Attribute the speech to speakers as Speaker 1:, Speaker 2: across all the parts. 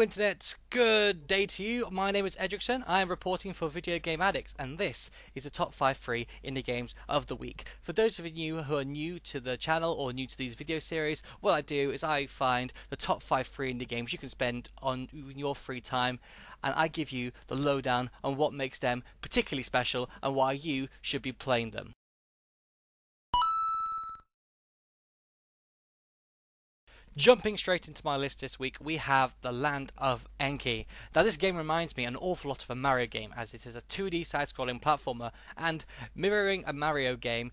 Speaker 1: Hello Internet, good day to you. My name is Edrickson. I am reporting for Video Game Addicts, and this is the top 5 free indie games of the week. For those of you who are new to the channel or new to these video series, what I do is I find the top 5 free indie games you can spend on your free time, and I give you the lowdown on what makes them particularly special and why you should be playing them. Jumping straight into my list this week, we have the Land of Enki. Now, this game reminds me an awful lot of a Mario game, as it is a 2D side-scrolling platformer, and mirroring a Mario game,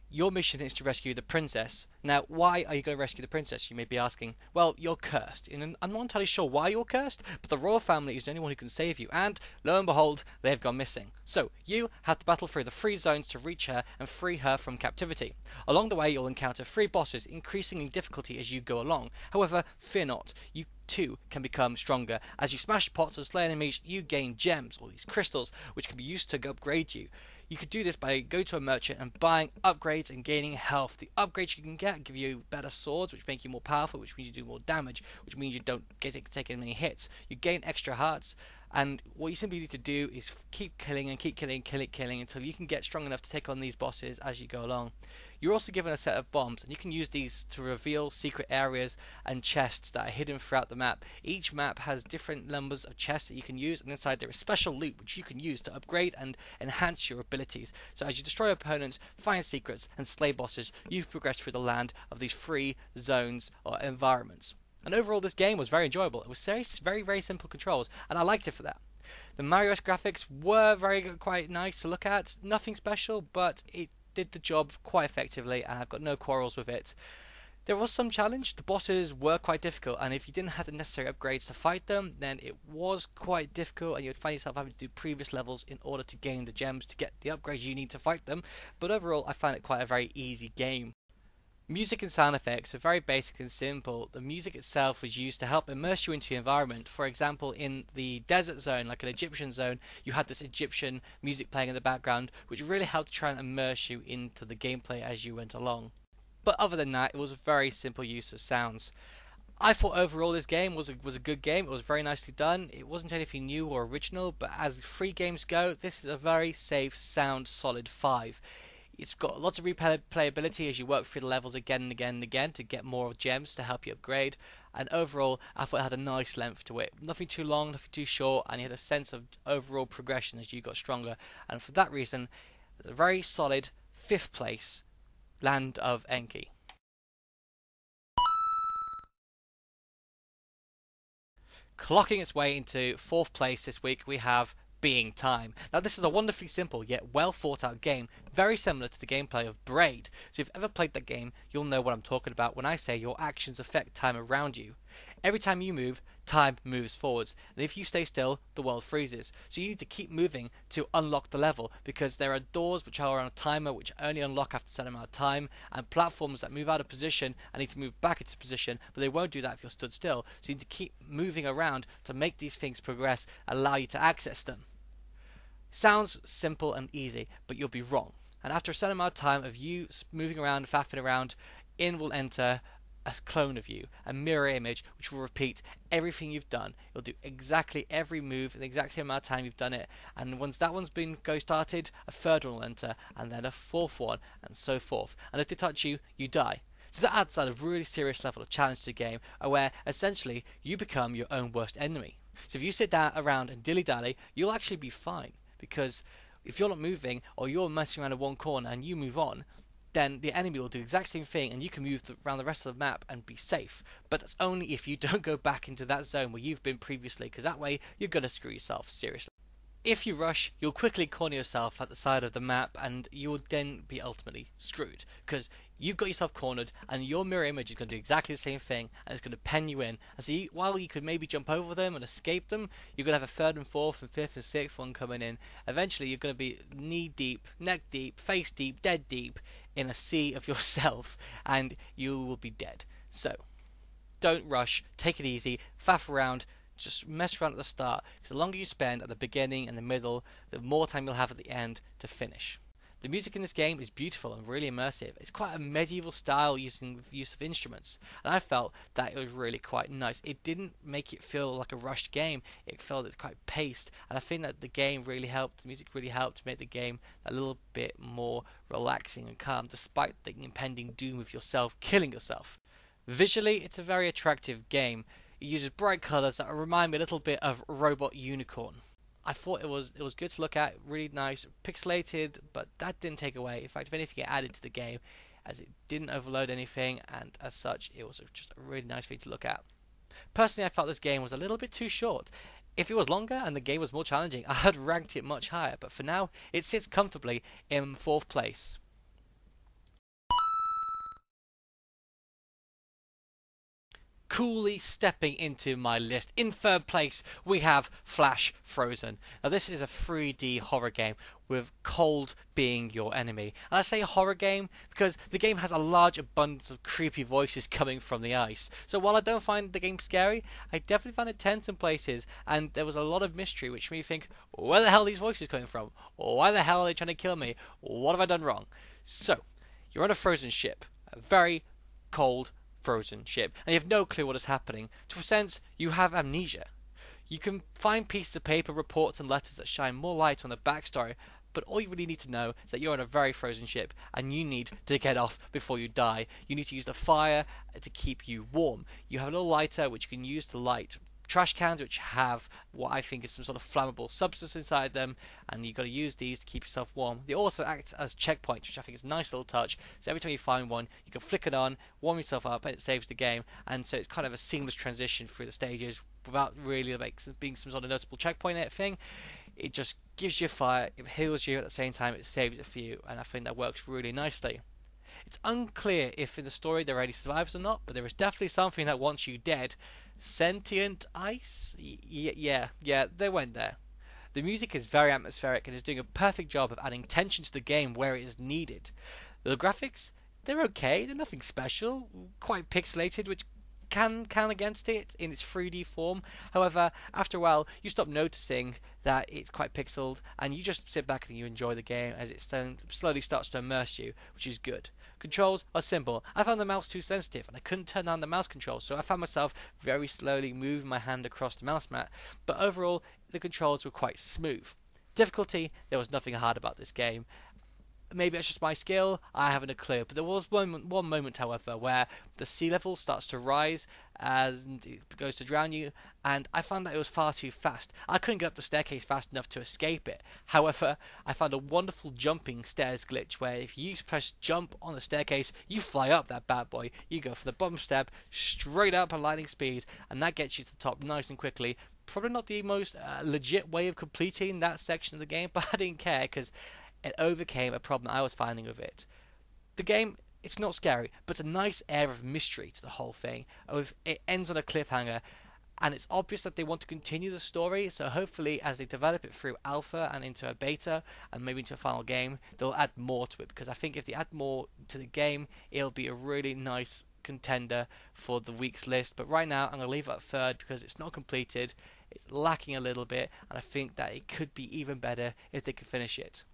Speaker 1: your mission is to rescue the princess. Now, why are you going to rescue the princess, you may be asking? Well, you're cursed. And I'm not entirely sure why you're cursed, but the royal family is the only one who can save you, and lo and behold, they've gone missing. So, you have to battle through the free zones to reach her and free her from captivity. Along the way, you'll encounter 3 bosses, increasing in difficulty as you go along. However, fear not, you too can become stronger. As you smash pots and slay enemies, you gain gems, or these crystals, which can be used to upgrade you. You could do this by going to a merchant and buying upgrades and gaining health. The upgrades you can get give you better swords, which make you more powerful, which means you do more damage, which means you don't take as many hits. You gain extra hearts, and what you simply need to do is keep killing and keep killing until you can get strong enough to take on these bosses as you go along. You're also given a set of bombs, and you can use these to reveal secret areas and chests that are hidden throughout the map. Each map has different numbers of chests that you can use, and inside there is special loot which you can use to upgrade and enhance your abilities. So as you destroy opponents, find secrets, and slay bosses, you progress through the land of these free zones or environments. And overall, this game was very enjoyable. It was very simple controls, and I liked it for that. The Mario's graphics were quite nice to look at. Nothing special, but it did the job quite effectively, and I've got no quarrels with it. There was some challenge. The bosses were quite difficult, and if you didn't have the necessary upgrades to fight them, then it was quite difficult, and you'd find yourself having to do previous levels in order to gain the gems to get the upgrades you need to fight them. But overall, I found it quite a very easy game. Music and sound effects are very basic and simple. The music itself was used to help immerse you into the environment. For example, in the desert zone, like an Egyptian zone, you had this Egyptian music playing in the background, which really helped try and immerse you into the gameplay as you went along. But other than that, it was a very simple use of sounds. I thought overall this game was a good game. It was very nicely done. It wasn't anything new or original, but as free games go, this is a very safe, sound, solid 5. It's got lots of replayability as you work through the levels again and again and again to get more gems to help you upgrade. And overall, I thought it had a nice length to it. Nothing too long, nothing too short, and you had a sense of overall progression as you got stronger. And for that reason, it's a very solid 5th place, Land of Enki. Clocking its way into 4th place this week, we have Being Time. Now, this is a wonderfully simple yet well thought out game, very similar to the gameplay of Braid. So if you've ever played that game, you'll know what I'm talking about when I say your actions affect time around you. Every time you move, time moves forwards, and if you stay still, the world freezes. So you need to keep moving to unlock the level, because there are doors which are on a timer which only unlock after a certain amount of time, and platforms that move out of position and need to move back into position, but they won't do that if you're stood still. So you need to keep moving around to make these things progress, allow you to access them. Sounds simple and easy, but you'll be wrong. And after a certain amount of time of you moving around, faffing around, in will enter a clone of you, a mirror image, which will repeat everything you've done. It'll do exactly every move in the exact same amount of time you've done it. And once that one's been started, a 3rd one will enter, and then a 4th one, and so forth. And if they touch you, you die. So that adds a really serious level of challenge to the game, where essentially you become your own worst enemy. So if you sit down around and dilly-dally, you'll actually be fine. Because if you're not moving, or you're messing around in one corner and you move on, then the enemy will do the exact same thing, and you can move around the rest of the map and be safe. But that's only if you don't go back into that zone where you've been previously, because that way you're going to screw yourself seriously. If you rush, you'll quickly corner yourself at the side of the map, and you'll then be ultimately screwed, because you've got yourself cornered, and your mirror image is going to do exactly the same thing, and it's going to pen you in. And so while you could maybe jump over them and escape them, you're going to have a 3rd and 4th and 5th and 6th one coming in. Eventually you're going to be knee deep, neck deep, face deep, dead deep in a sea of yourself, and you will be dead. So don't rush, take it easy, faff around, just mess around at the start, because the longer you spend at the beginning and the middle, the more time you'll have at the end to finish. The music in this game is beautiful and really immersive. It's quite a medieval style using use of instruments, and I felt that it was really quite nice. It didn't make it feel like a rushed game. It felt quite paced, and I think that the game really helped. The music really helped to make the game a little bit more relaxing and calm, despite the impending doom of yourself killing yourself. Visually, it's a very attractive game. It uses bright colors that remind me a little bit of Robot Unicorn. I thought it was good to look at, really nice, pixelated, but that didn't take away. In fact, if anything, it added to the game, as it didn't overload anything, and as such, it was just a really nice thing to look at. Personally, I felt this game was a little bit too short. If it was longer and the game was more challenging, I had ranked it much higher, but for now, it sits comfortably in fourth place. Coolly stepping into my list. In third place, we have Flash Frozen. Now, this is a 3D horror game with cold being your enemy. And I say horror game because the game has a large abundance of creepy voices coming from the ice. So while I don't find the game scary, I definitely found it tense in places, and there was a lot of mystery which made me think, where the hell are these voices coming from? Why the hell are they trying to kill me? What have I done wrong? So, you're on a frozen ship, a very cold frozen ship, and you have no clue what is happening. To a sense, you have amnesia. You can find pieces of paper, reports, and letters that shine more light on the backstory, but all you really need to know is that you're on a very frozen ship and you need to get off before you die. You need to use the fire to keep you warm. You have a little lighter which you can use to light trash cans which have what I think is some sort of flammable substance inside them, and you've got to use these to keep yourself warm. They also act as checkpoints, which I think is a nice little touch. So every time you find one, you can flick it on, warm yourself up, and it saves the game. And so it's kind of a seamless transition through the stages without really like being some sort of noticeable checkpoint thing. It just gives you fire, it heals you at the same time, it saves it for you, and I think that works really nicely. It's unclear if in the story there are any survivors or not, but there is definitely something that wants you dead. Sentient ice? Yeah, they went there. The music is very atmospheric and is doing a perfect job of adding tension to the game where it is needed. The graphics, they're okay, they're nothing special, quite pixelated, which can count against it in its 3D form. However, after a while, you stop noticing that it's quite pixeled, and you just sit back and you enjoy the game as it slowly starts to immerse you, which is good. Controls are simple. I found the mouse too sensitive, and I couldn't turn down the mouse control, so I found myself very slowly moving my hand across the mouse mat, but overall, the controls were quite smooth. Difficulty, there was nothing hard about this game. Maybe it's just my skill, I haven't a clue. But there was one moment, however, where the sea level starts to rise and it goes to drown you, and I found that it was far too fast. I couldn't get up the staircase fast enough to escape it. However, I found a wonderful jumping stairs glitch where if you press jump on the staircase, you fly up that bad boy. You go from the bottom step straight up at lightning speed, and that gets you to the top nice and quickly. Probably not the most legit way of completing that section of the game, but I didn't care because it overcame a problem I was finding with it. The game, it's not scary, but it's a nice air of mystery to the whole thing. It ends on a cliffhanger, and it's obvious that they want to continue the story, so hopefully as they develop it through alpha and into a beta, and maybe into a final game, they'll add more to it, because I think if they add more to the game, it'll be a really nice contender for the week's list. But right now, I'm going to leave it at third because it's not completed, it's lacking a little bit, and I think that it could be even better if they could finish it.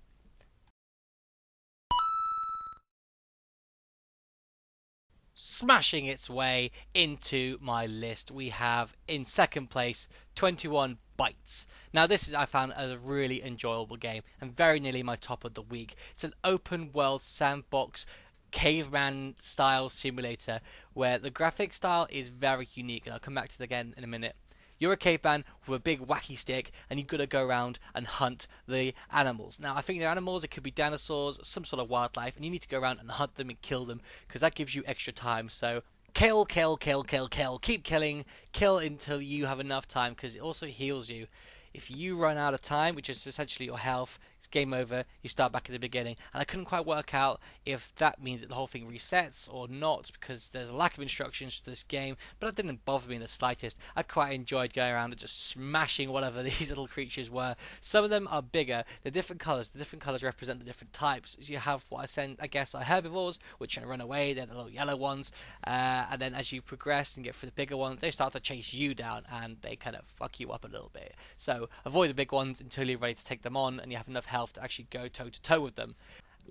Speaker 1: Smashing its way into my list, we have in second place 21 Bytes. Now, this is I found a really enjoyable game and very nearly my top of the week. It's an open world sandbox caveman style simulator where the graphic style is very unique, and I'll come back to it again in a minute. You're a caveman with a big wacky stick, and you've got to go around and hunt the animals. Now, I think the animals, it could be dinosaurs, some sort of wildlife, and you need to go around and hunt them and kill them, because that gives you extra time. So, kill, kill, kill, kill, kill. Keep killing. Kill until you have enough time, because it also heals you. If you run out of time, which is essentially your health, it's game over, you start back at the beginning. And I couldn't quite work out if that means that the whole thing resets or not, because there's a lack of instructions to this game, but that didn't bother me in the slightest. I quite enjoyed going around and just smashing whatever these little creatures were. Some of them are bigger, they're different colours, the different colours represent the different types. So you have what I guess are herbivores, which are run away, they're the little yellow ones, and then as you progress and get through the bigger ones, they start to chase you down, and they kind of fuck you up a little bit. So avoid the big ones until you're ready to take them on and you have enough health to actually go toe to toe with them.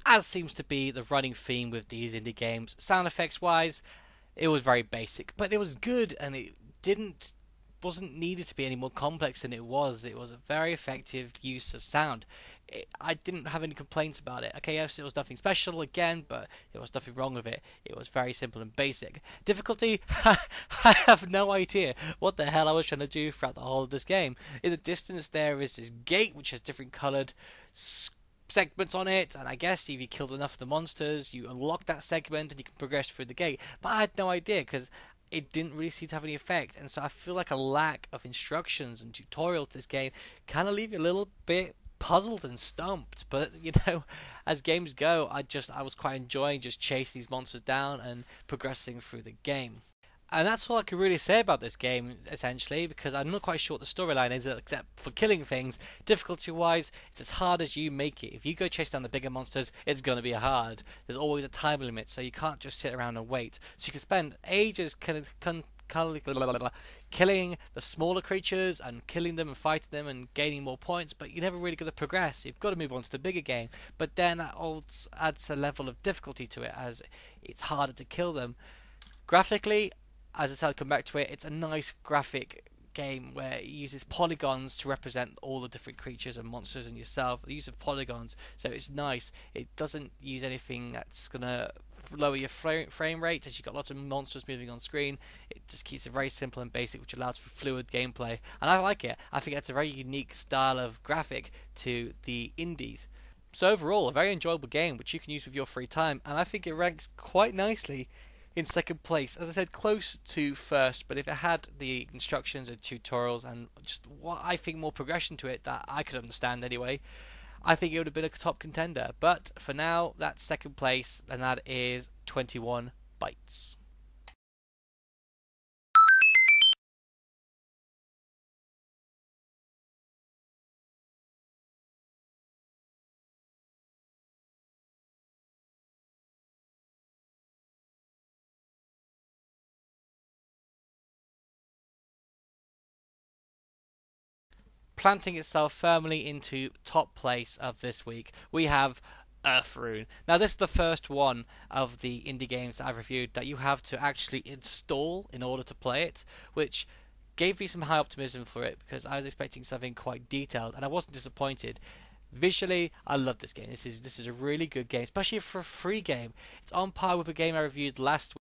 Speaker 1: as seems to be the running theme with these indie games. Sound effects wise, it was very basic, but it was good, and it didn't wasn't needed to be any more complex than it was. It was a very effective use of sound. I didn't have any complaints about it. Okay, yes, it was nothing special again, but there was nothing wrong with it. It was very simple and basic. Difficulty, I have no idea what the hell I was trying to do throughout the whole of this game. In the distance, there is this gate which has different coloured segments on it, and I guess if you killed enough of the monsters, you unlock that segment and you can progress through the gate. But I had no idea because it didn't really seem to have any effect, and so I feel like a lack of instructions and tutorial to this game kind of leave you a little bit puzzled and stumped. But as games go, I was quite enjoying just chasing these monsters down and progressing through the game. And that's all I can really say about this game, essentially, because I'm not quite sure what the storyline is, except for killing things. Difficulty wise, it's as hard as you make it. If you go chase down the bigger monsters, it's going to be hard. There's always a time limit, so you can't just sit around and wait. So you can spend ages killing the smaller creatures and killing them and fighting them and gaining more points, but you're never really going to progress. You've got to move on to the bigger game. But then that also adds a level of difficulty to it, as it's harder to kill them. Graphically, as I said, I'll come back to it. It's a nice graphic game where it uses polygons to represent all the different creatures and monsters and yourself. The use of polygons, so it's nice. It doesn't use anything that's gonna lower your frame rate, as you've got lots of monsters moving on screen. It just keeps it very simple and basic, which allows for fluid gameplay, and I like it. I think it's a very unique style of graphic to the indies. So overall, a very enjoyable game which you can use with your free time, and I think it ranks quite nicely in second place. As I said, close to first, but if it had the instructions and tutorials and just what I think more progression to it that I could understand anyway, I think it would have been a top contender. But for now, that's second place, and that is 21 bytes. Planting itself firmly into top place of this week, we have Earthrune. Now, this is the first one of the indie games that I've reviewed that you have to actually install in order to play it, which gave me some high optimism for it because I was expecting something quite detailed, and I wasn't disappointed. Visually, I love this game. This is a really good game, especially for a free game. It's on par with a game I reviewed last week,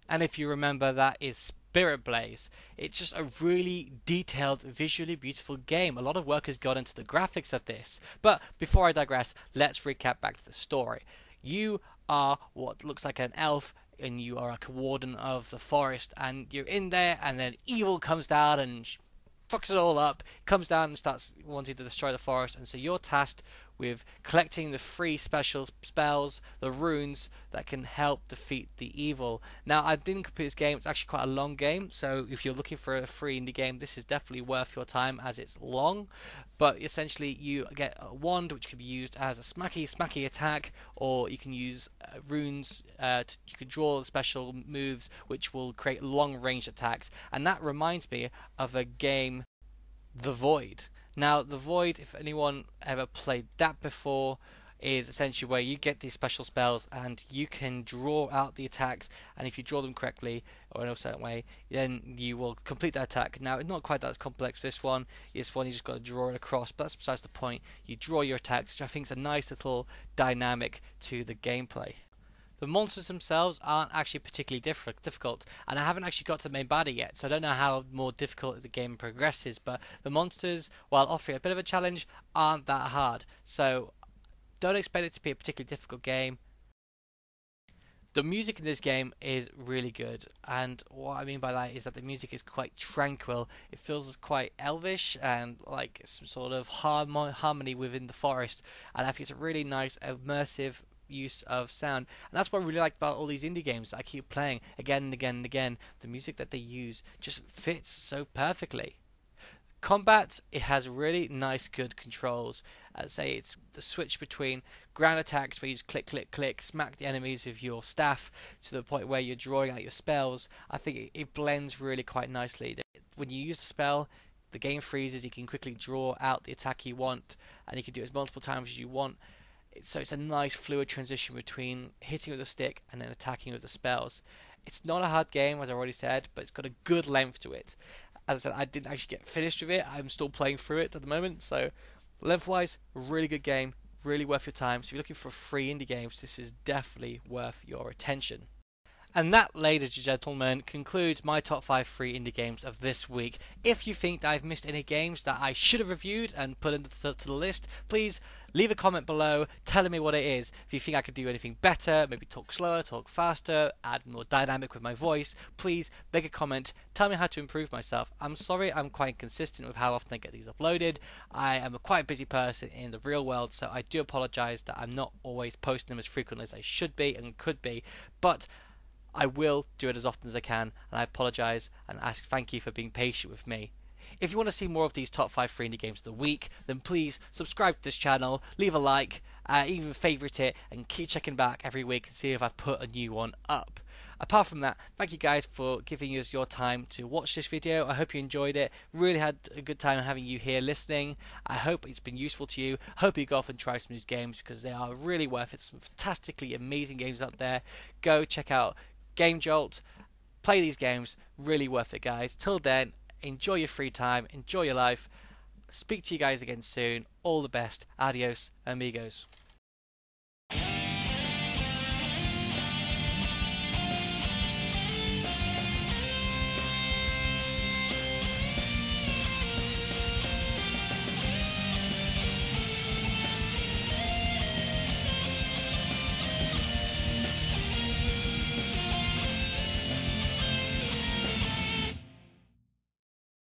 Speaker 1: and if you remember, that is Spirit Blaze. It's just a really detailed, visually beautiful game. A lot of work has gone into the graphics of this. But before I digress, let's recap back to the story. You are what looks like an elf, and you are a warden of the forest, and you're in there, and then evil comes down and fucks it all up, comes down and starts wanting to destroy the forest, and so you're tasked with collecting the free special spells, the runes that can help defeat the evil. Now, I didn't complete this game. It's actually quite a long game, so if you're looking for a free indie game, this is definitely worth your time as it's long. But essentially, you get a wand which can be used as a smacky attack, or you can use runes. You can draw special moves which will create long range attacks, and that reminds me of a game, The Void. Now, The Void, if anyone ever played that before, is essentially where you get these special spells and you can draw out the attacks, and if you draw them correctly or in a certain way, then you will complete that attack. Now, it's not quite that complex. This one you just got to draw it across, but that's besides the point. You draw your attacks, which I think is a nice little dynamic to the gameplay. The monsters themselves aren't actually particularly difficult, and I haven't actually got to the main baddie yet, so I don't know how more difficult the game progresses, but the monsters, while offering a bit of a challenge, aren't that hard, so don't expect it to be a particularly difficult game. The music in this game is really good, and what I mean by that is that the music is quite tranquil. It feels quite elvish and like some sort of harmony within the forest, and I think it's a really nice, immersive use of sound. And that's what I really like about all these indie games that I keep playing again and again and again. The music that they use just fits so perfectly. Combat, it has really nice, good controls. I'd say it's the switch between ground attacks where you just click, click, click, smack the enemies with your staff to the point where you're drawing out your spells. I think it blends really quite nicely. When you use the spell, the game freezes, you can quickly draw out the attack you want, and you can do it as multiple times as you want. So it's a nice fluid transition between hitting with the stick and then attacking with the spells. It's not a hard game, as I already said, but it's got a good length to it. As I said, I didn't actually get finished with it. I'm still playing through it at the moment. So lengthwise, really good game, really worth your time. So if you're looking for free indie games, this is definitely worth your attention. And that, ladies and gentlemen, concludes my top 5 free indie games of this week. If you think that I've missed any games that I should have reviewed and put into to the list, please leave a comment below telling me what it is. If you think I could do anything better, maybe talk slower, talk faster, add more dynamic with my voice, please make a comment. Tell me how to improve myself. I'm sorry I'm quite inconsistent with how often I get these uploaded. I am a quite busy person in the real world, so I do apologise that I'm not always posting them as frequently as I should be and could be. But I will do it as often as I can, and I apologise and ask thank you for being patient with me. If you want to see more of these top 5 free indie games of the week, then please subscribe to this channel, leave a like, even favourite it, and keep checking back every week and see if I've put a new one up. Apart from that, thank you guys for giving us your time to watch this video. I hope you enjoyed it. Really had a good time having you here listening. I hope it's been useful to you. Hope you go off and try some of these games because they are really worth it. Some fantastically amazing games out there. Go check out Game Jolt, play these games, really worth it, guys. Till then, enjoy your free time, enjoy your life. Speak to you guys again soon. All the best. Adios, amigos.